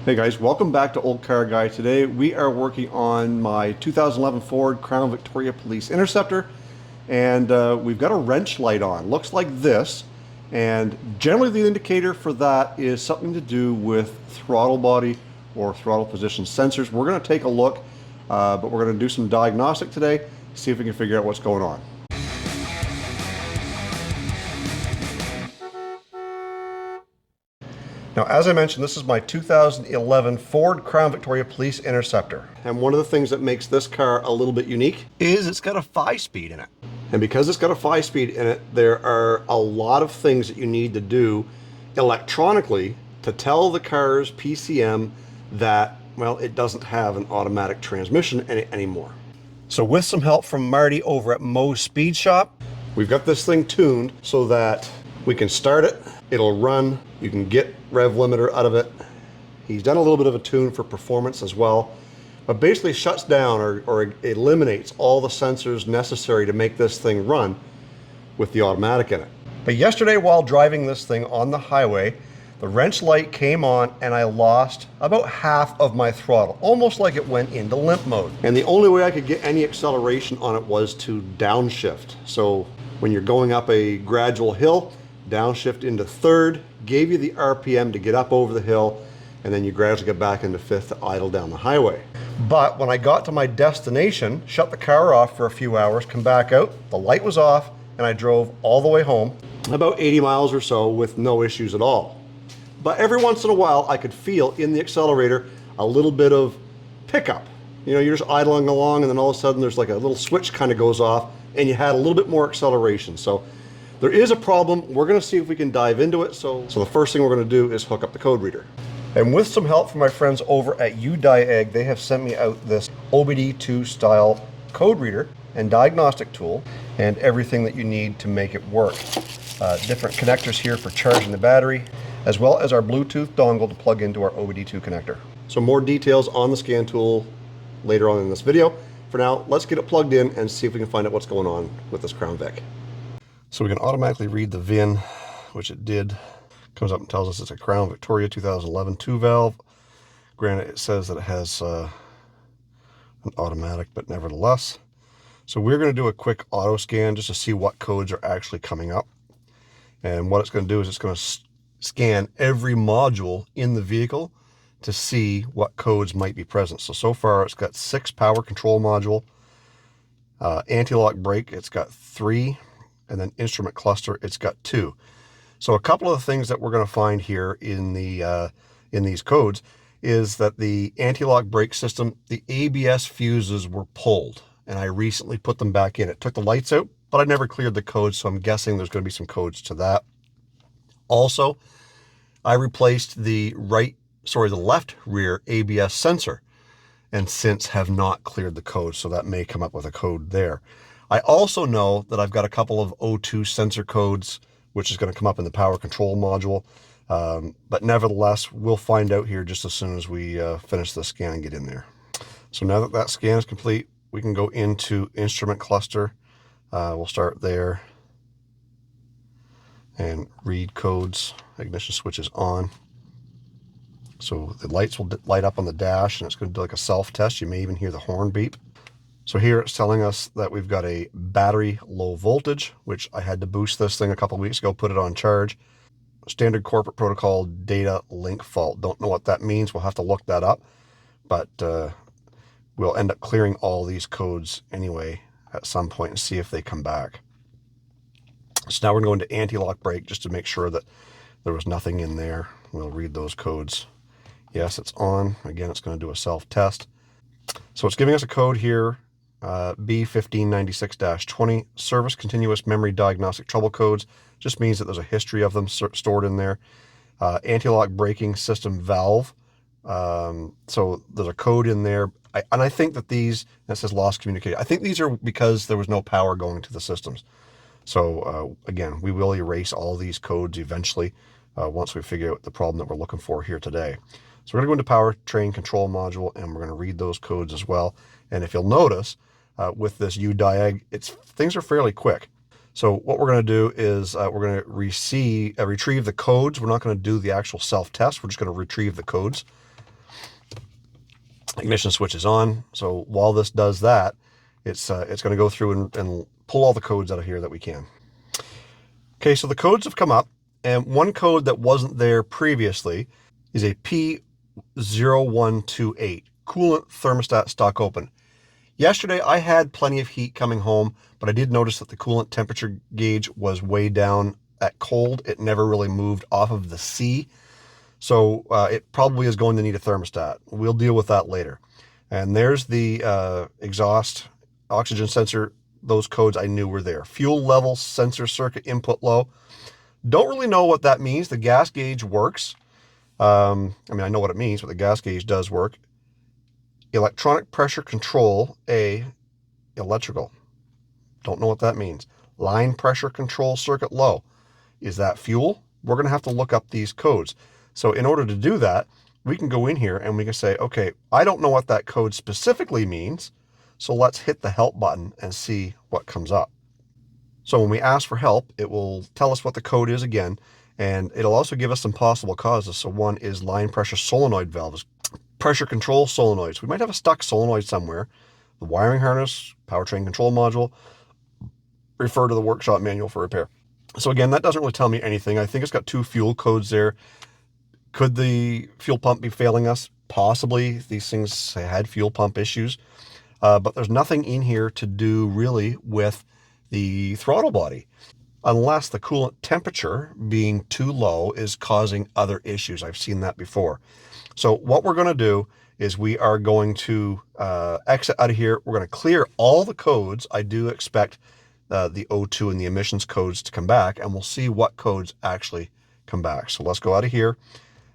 Hey guys, welcome back to Olde Carr Guy. Today we are working on my 2011 Ford Crown Victoria Police Interceptor, and we've got a wrench light on. Looks like this, and generally the indicator for that is something to do with throttle body or throttle position sensors. We're going to take a look, but we're going to do some diagnostic today, see if we can figure out what's going on. Now, as I mentioned, this is my 2011 Ford Crown Victoria Police Interceptor. And one of the things that makes this car a little bit unique is it's got a 5-speed in it. And because it's got a 5-speed in it, there are a lot of things that you need to do electronically to tell the car's PCM that, well, it doesn't have an automatic transmission in it anymore. So with some help from Marty over at Mo's Speed Shop, we've got this thing tuned so that we can start it, it'll run, you can get rev limiter out of it. He's done a little bit of a tune for performance as well, but basically shuts down or eliminates all the sensors necessary to make this thing run with the automatic in it. But yesterday while driving this thing on the highway, the wrench light came on and I lost about half of my throttle, almost like it went into limp mode. And the only way I could get any acceleration on it was to downshift. So when you're going up a gradual hill, downshift into third, gave you the RPM to get up over the hill, and then you gradually get back into fifth to idle down the highway. But when I got to my destination, shut the car off for a few hours, come back out, the light was off, and I drove all the way home, about 80 miles or so with no issues at all. But every once in a while, I could feel in the accelerator a little bit of pickup. You know, you're just idling along, and then all of a sudden there's like a little switch kind of goes off, and you had a little bit more acceleration. So there is a problem. We're going to see if we can dive into it. So the first thing we're going to do is hook up the code reader. And with some help from my friends over at UDIAG, they have sent me out this OBD2 style code reader and diagnostic tool and everything that you need to make it work. Different connectors here for charging the battery, as well as our Bluetooth dongle to plug into our OBD2 connector. So more details on the scan tool later on in this video. For now, let's get it plugged in and see if we can find out what's going on with this Crown Vic. So we can automatically read the VIN, which it did. Comes up and tells us it's a Crown Victoria 2011 2-valve. Granted, it says that it has an automatic, but nevertheless. So we're going to do a quick auto scan just to see what codes are actually coming up. And what it's going to do is it's going to scan every module in the vehicle to see what codes might be present. So far it's got 6 power control module, anti-lock brake, it's got 3, and then instrument cluster, it's got 2. So a couple of the things that we're going to find here in these codes is that the anti-lock brake system, the ABS fuses were pulled, and I recently put them back in. It took the lights out, but I never cleared the codes, so I'm guessing there's going to be some codes to that. Also, I replaced the left rear ABS sensor, and since have not cleared the code, so that may come up with a code there. I also know that I've got a couple of O2 sensor codes, which is going to come up in the power control module. But nevertheless, we'll find out here just as soon as we finish the scan and get in there. So now that that scan is complete, we can go into instrument cluster. We'll start there and read codes. Ignition switch is on. So the lights will light up on the dash, and it's going to do like a self-test. You may even hear the horn beep. So here it's telling us that we've got a battery low voltage, which I had to boost this thing a couple of weeks ago, put it on charge. Standard corporate protocol data link fault. Don't know what that means. We'll have to look that up. But we'll end up clearing all these codes anyway at some point and see if they come back. So now we're going to go into anti-lock brake just to make sure that there was nothing in there. We'll read those codes. Yes, it's on. Again, it's going to do a self-test. So it's giving us a code here. B1596-20, service continuous memory diagnostic trouble codes. Just means that there's a history of them stored in there. Anti-lock braking system valve. So there's a code in there. And I think that these, that says lost communication. I think these are because there was no power going to the systems. So again, we will erase all these codes eventually once we figure out the problem that we're looking for here today. So we're going to go into powertrain control module, and we're going to read those codes as well. And if you'll notice, with this UDIAG, things are fairly quick. So what we're going to do is we're going to retrieve the codes. We're not going to do the actual self-test. We're just going to retrieve the codes. ignition switch is on. So while this does that, it's going to go through and pull all the codes out of here that we can. Okay, so the codes have come up, and one code that wasn't there previously is a P0128, coolant thermostat stock open. Yesterday, I had plenty of heat coming home, but I did notice that the coolant temperature gauge was way down at cold. It never really moved off of the C. So it probably is going to need a thermostat. We'll deal with that later. And there's the exhaust oxygen sensor. Those codes I knew were there. Fuel level sensor circuit input low. Don't really know what that means. The gas gauge works. I mean, I know what it means, but the gas gauge does work. Electronic pressure control, electrical. Don't know what that means. Line pressure control circuit low. Is that fuel? We're going to have to look up these codes. So in order to do that, we can go in here and we can say, okay, I don't know what that code specifically means. So let's hit the help button and see what comes up. So when we ask for help, it will tell us what the code is again, and it'll also give us some possible causes. So one is line pressure solenoid valves, pressure control solenoids. We might have a stuck solenoid somewhere. The wiring harness, powertrain control module, refer to the workshop manual for repair. So again, that doesn't really tell me anything. I think it's got 2 fuel codes there. Could the fuel pump be failing us? Possibly. These things had fuel pump issues. But there's nothing in here to do really with the throttle body, unless the coolant temperature being too low is causing other issues. I've seen that before. So what we're going to do is we are going to exit out of here. We're going to clear all the codes. I do expect the O2 and the emissions codes to come back, and we'll see what codes actually come back. So let's go out of here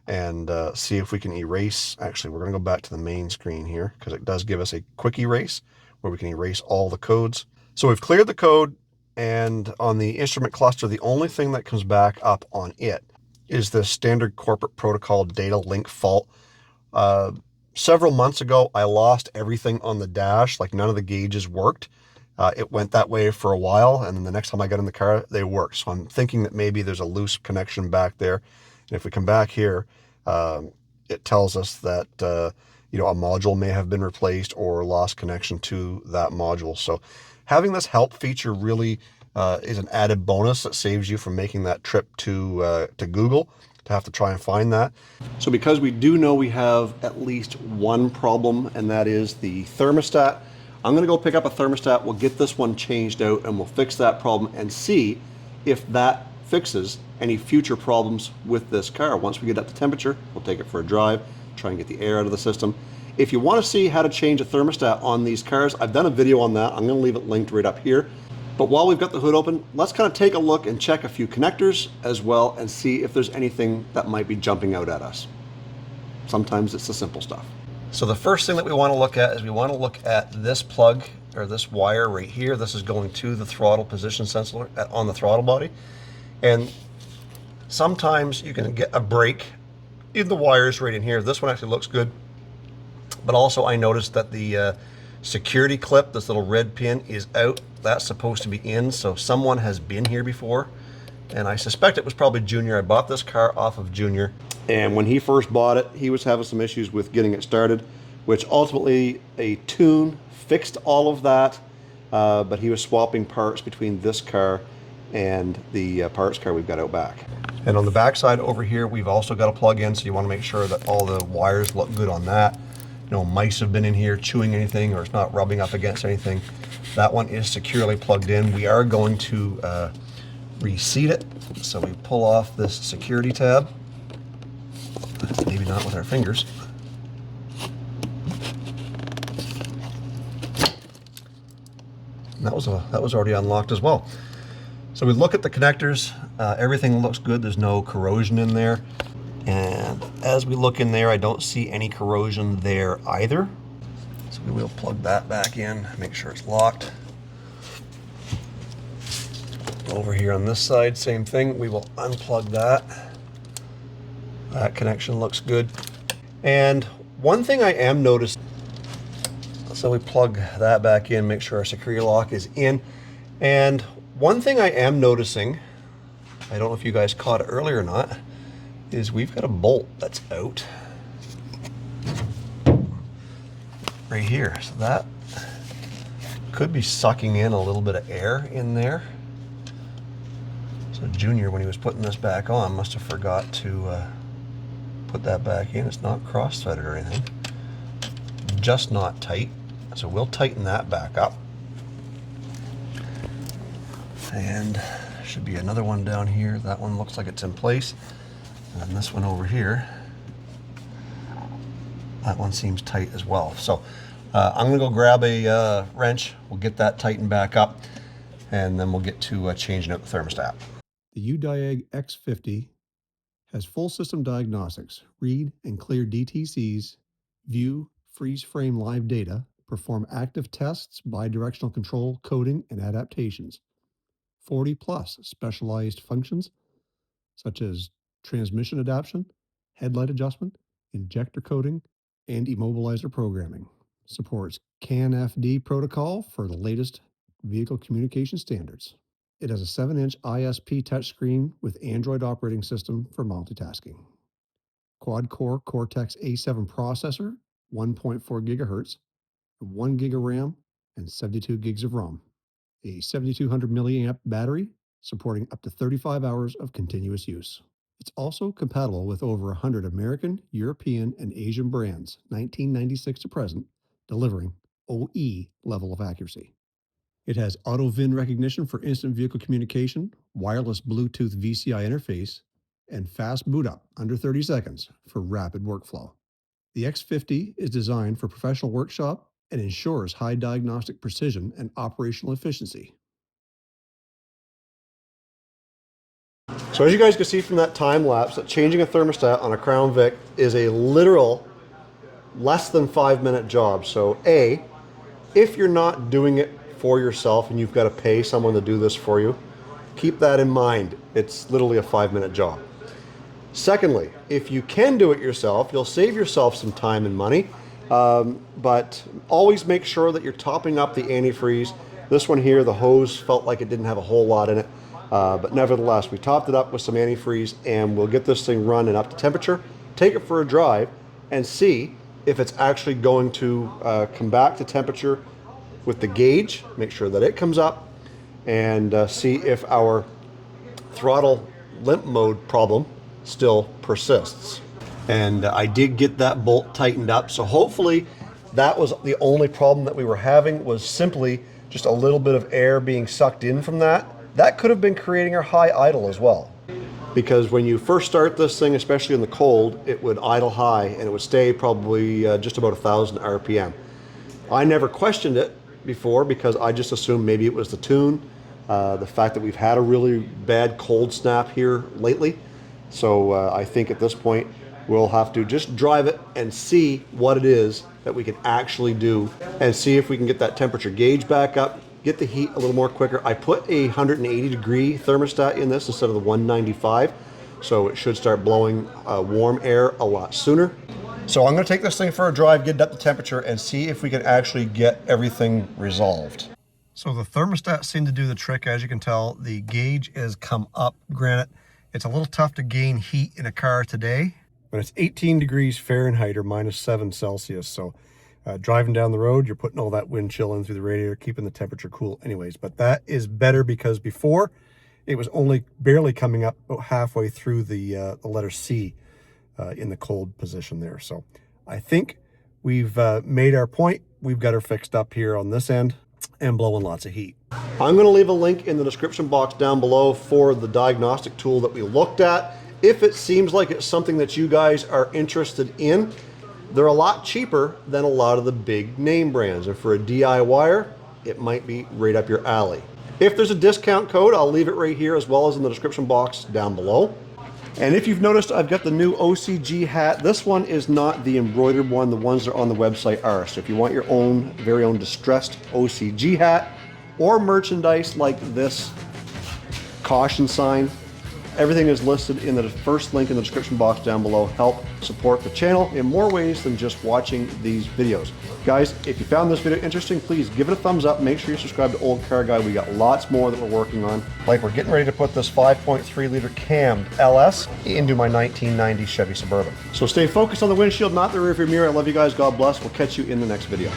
and see if we can erase. Actually, we're going to go back to the main screen here because it does give us a quick erase where we can erase all the codes. So we've cleared the code, and on the instrument cluster, the only thing that comes back up on it is the standard corporate protocol data link fault. Several months ago, I lost everything on the dash, like none of the gauges worked. It went that way for a while, and then the next time I got in the car, they worked. So I'm thinking that maybe there's a loose connection back there. And if we come back here, it tells us that a module may have been replaced or lost connection to that module. So having this help feature really is an added bonus that saves you from making that trip to Google to have to try and find that. So because we do know we have at least one problem, and that is the thermostat, I'm going to go pick up a thermostat. We'll get this one changed out and we'll fix that problem and see if that fixes any future problems with this car. Once we get up to temperature, we'll take it for a drive, try and get the air out of the system. If you want to see how to change a thermostat on these cars, I've done a video on that. I'm going to leave it linked right up here. But while we've got the hood open, let's kind of take a look and check a few connectors as well and see if there's anything that might be jumping out at us. Sometimes it's the simple stuff. So the first thing that we want to look at is we want to look at this plug or this wire right here. This is going to the throttle position sensor on the throttle body. And sometimes you can get a break in the wires right in here. This one actually looks good. But also I noticed that the security clip, this little red pin, is out. That's supposed to be in, so someone has been here before. And I suspect it was probably Junior. I bought this car off of Junior. And when he first bought it, he was having some issues with getting it started, which ultimately a tune fixed all of that. But he was swapping parts between this car and the parts car we've got out back. And on the back side over here, we've also got a plug in, so you want to make sure that all the wires look good on that. No mice have been in here chewing anything, or it's not rubbing up against anything. That one is securely plugged in. We are going to reseat it. So we pull off this security tab. Maybe not with our fingers. And that was already unlocked as well. So we look at the connectors. Everything looks good. There's no corrosion in there. And as we look in there, I don't see any corrosion there either. So we will plug that back in, make sure it's locked. Over here on this side, same thing. We will unplug that. That connection looks good. And one thing I am noticing, so we plug that back in, make sure our security lock is in. And one thing I am noticing, I don't know if you guys caught it earlier or not, is we've got a bolt that's out. right here. So that could be sucking in a little bit of air in there. So Junior, when he was putting this back on, must have forgot to put that back in. It's not cross-threaded or anything, just not tight. So we'll tighten that back up. And there should be another one down here. That one looks like it's in place. And then this one over here, that one seems tight as well. So I'm gonna go grab a wrench. We'll get that tightened back up, and then we'll get to changing out the thermostat. The UDIAG X50 has full system diagnostics, read and clear DTCs, view, freeze frame live data, perform active tests, bidirectional control, coding, and adaptations. 40 plus specialized functions such as transmission adaptation, headlight adjustment, injector coding, and immobilizer programming. Supports CAN-FD protocol for the latest vehicle communication standards. It has a 7-inch ISP touchscreen with Android operating system for multitasking. Quad-core Cortex A7 processor, 1.4 gigahertz, 1 gig of RAM, and 72 gigs of ROM. A 7200 milliamp battery supporting up to 35 hours of continuous use. It's also compatible with over 100 American, European, and Asian brands, 1996 to present, delivering OE level of accuracy. It has auto VIN recognition for instant vehicle communication, wireless Bluetooth VCI interface, and fast boot up under 30 seconds for rapid workflow. The X50 is designed for professional workshop and ensures high diagnostic precision and operational efficiency. So as you guys can see from that time lapse, that changing a thermostat on a Crown Vic is a literal less than 5-minute job. So A, if you're not doing it for yourself and you've got to pay someone to do this for you, keep that in mind. It's literally a 5-minute job. Secondly, if you can do it yourself, you'll save yourself some time and money, but always make sure that you're topping up the antifreeze. This one here, the hose felt like it didn't have a whole lot in it, but nevertheless, we topped it up with some antifreeze, and we'll get this thing running up to temperature, take it for a drive, and see if it's actually going to come back to temperature with the gauge, make sure that it comes up, and see if our throttle limp mode problem still persists. And I did get that bolt tightened up, so hopefully that was the only problem that we were having, was simply just a little bit of air being sucked in from that. That could have been creating our high idle as well. Because when you first start this thing, especially in the cold, it would idle high and it would stay probably just about 1,000 RPM. I never questioned it before because I just assumed maybe it was the tune, the fact that we've had a really bad cold snap here lately. So I think at this point we'll have to just drive it and see what it is that we can actually do, and see if we can get that temperature gauge back up, get the heat a little more quicker. I put a 180 degree thermostat in this instead of the 195, so it should start blowing warm air a lot sooner. So I'm going to take this thing for a drive, get it up to temperature, and see if we can actually get everything resolved. So the thermostat seemed to do the trick. As you can tell, the gauge has come up. Granted, it's a little tough to gain heat in a car today, but it's 18 degrees Fahrenheit or -7 Celsius. So driving down the road, you're putting all that wind chill in through the radiator, keeping the temperature cool anyways. But that is better because before it was only barely coming up about halfway through the letter C in the cold position there. So I think we've made our point. We've got her fixed up here on this end and blowing lots of heat. I'm going to leave a link in the description box down below for the diagnostic tool that we looked at. If it seems like it's something that you guys are interested in, they're a lot cheaper than a lot of the big name brands. And for a DIYer, it might be right up your alley. If there's a discount code, I'll leave it right here as well as in the description box down below. And if you've noticed, I've got the new OCG hat. This one is not the embroidered one. The ones that are on the website are. So if you want your own, very own distressed OCG hat or merchandise like this caution sign, Everything is listed in the first link in the description box down below. Help support the channel in more ways than just watching these videos. Guys, if you found this video interesting, please give it a thumbs up. Make sure you subscribe to Olde Carr Guy. We got lots more that we're working on. Like we're getting ready to put this 5.3 liter cammed LS into my 1990 Chevy Suburban. So stay focused on the windshield, not the rearview mirror. I love you guys. God bless. We'll catch you in the next video.